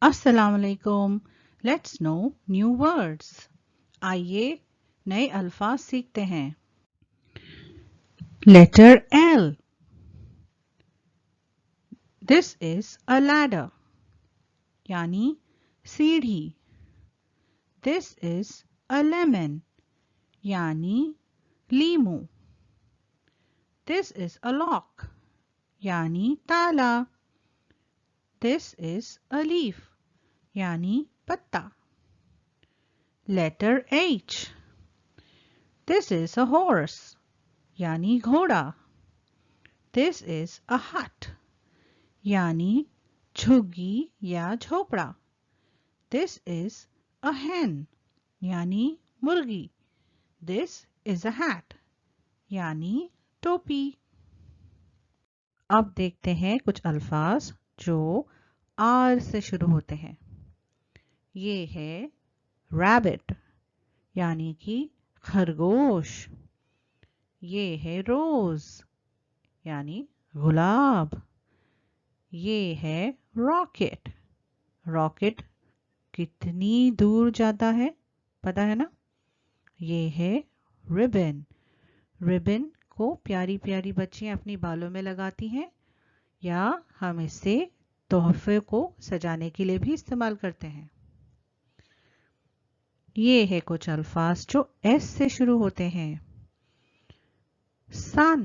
अस्सलाम वालेकुम। Let's know new words. आइए नए अल्फाज सीखते हैं। Letter L. This is a ladder यानी सीढ़ी। दिस इज अ लेमन यानी लीमू। दिस इज अ लॉक यानी ताला। दिस इज अ लीफ यानी पत्ता। Letter H. This is a horse यानी घोड़ा। दिस इज अ हट यानी झुग्गी या झोपड़ा। दिस इज अ hen यानी मुर्गी। दिस इज अ hat यानी टोपी। अब देखते हैं कुछ अल्फाज जो आर से शुरू होते हैं। ये है रैबिट यानी कि खरगोश। ये है रोज यानी गुलाब। ये है रॉकेट। रॉकेट कितनी दूर जाता है पता है ना। ये है रिबन। रिबन को प्यारी प्यारी बच्चियां अपनी बालों में लगाती हैं या हम इसे तोहफे को सजाने के लिए भी इस्तेमाल करते हैं। ये है कुछ अल्फाज जो एस से शुरू होते हैं। सन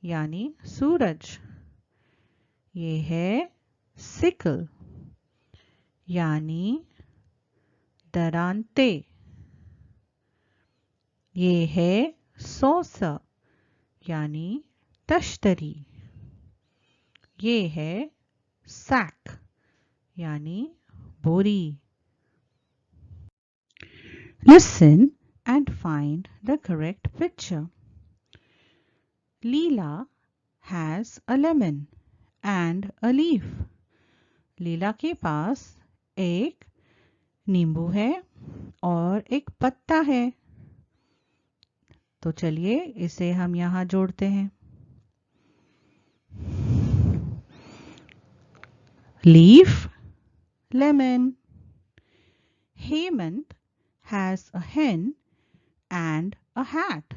यानी सूरज। ये है सिकल यानी दरांते। ये है सौसा यानी तश्तरी। ये है सैक यानी बोरी। Listen and find the correct picture. Leela has a lemon and a leaf. लीला के पास एक नींबू है और एक पत्ता है। तो चलिए इसे हम यहाँ जोड़ते हैं। Leaf, lemon. Hemant has a hen and a hat.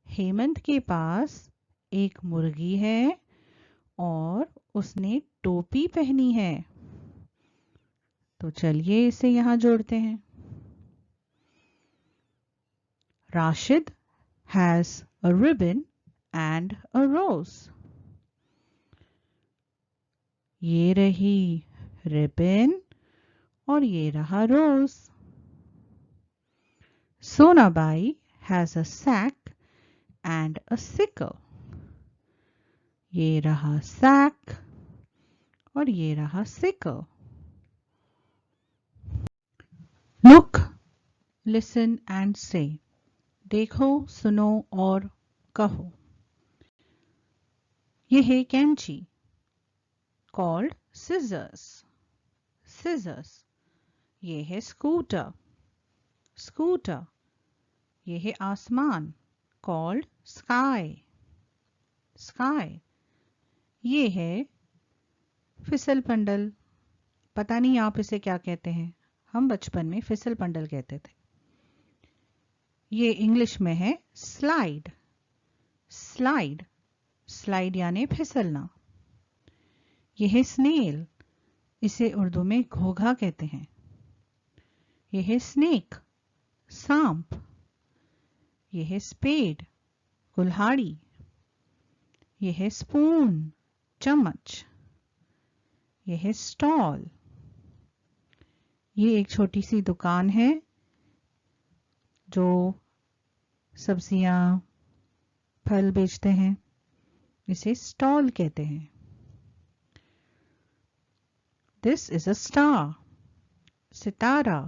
Hemant के पास एक मुर्गी है और उसने टोपी पहनी है। तो चलिए इसे यहाँ जोड़ते हैं। Rashid has a ribbon and a rose. ये रही रिबन और ये रहा रोज। Sonabai has a sack and a sickle. ये रहा sack और ये रहा sickle. Look, listen and say. देखो, सुनो और कहो। ये है कैंची called scissors. Scissors. ये है स्कूटर स्कूटर। ये है आसमान called sky. Sky. ये है फिसल पंडल। पता नहीं आप इसे क्या कहते हैं, हम बचपन में फिसल पंडल कहते थे। ये इंग्लिश में है स्लाइड। स्लाइड स्लाइड यानी फिसलना। ये है स्नेल, इसे उर्दू में घोघा कहते हैं। ये है स्नेक, सांप। ये है स्पेड, कुल्हाड़ी। ये है स्पून, चम्मच। ये है स्टॉल। ये एक छोटी सी दुकान है जो सब्जियां फल बेचते हैं, इसे स्टॉल कहते हैं। This is a star. Sitara,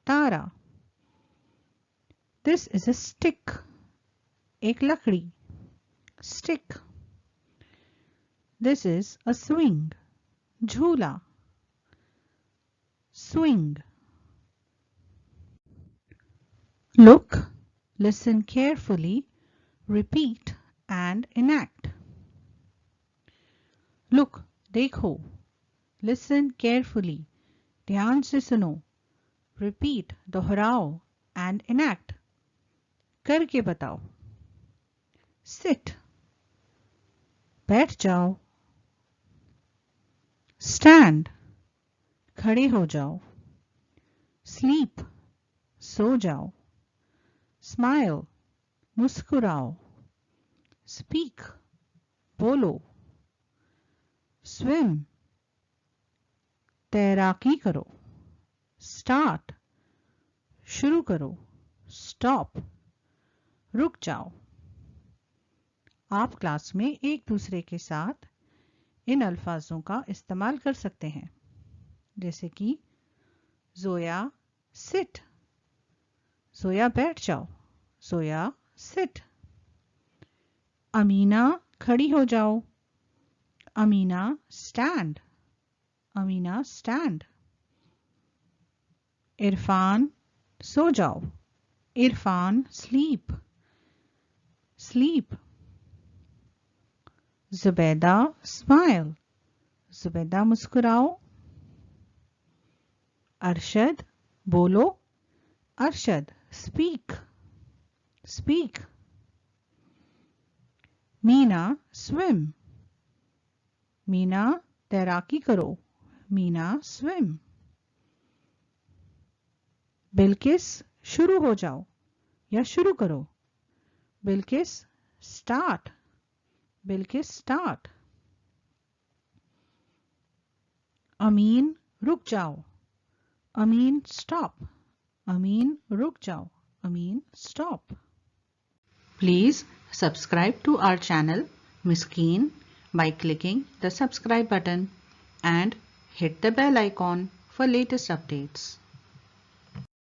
Tara. This is a stick. एक लकड़ी, stick. This is a swing. झूला, swing. Look, listen carefully, repeat and enact. Look, देखो, Listen carefully. ध्यान से सुनो. Repeat, दोहराओ. And enact. करके बताओ. Sit. बैठ जाओ. Stand. खड़े हो जाओ. Sleep. सो जाओ. Smile. मुस्कुराओ. Speak. बोलो. Swim. तैराकी करो. Start. शुरू करो. Stop. रुक जाओ. आप क्लास में एक दूसरे के साथ इन अल्फाजों का इस्तेमाल कर सकते हैं, जैसे कि जोया सिट. जोया बैठ जाओ. जोया सिट. अमीना खड़ी हो जाओ. अमीना स्टैंड. अमीना स्टैंड. इरफान सो जाओ. Irfan sleep. Sleep. Zubaida smile. Zubaida मुस्कुराओ. अरशद बोलो. Arshad speak. Speak. Meena swim. Meena तैराकी करो. मीना स्विम. बिल्किस शुरू हो जाओ या शुरू करो. बिल्किस स्टार्ट. बिल्किस स्टार्ट. अमीन रुक जाओ. अमीन स्टॉप. अमीन रुक जाओ. अमीन stop. Please subscribe to our channel Miskeen by clicking the subscribe button and hit the bell icon for latest updates.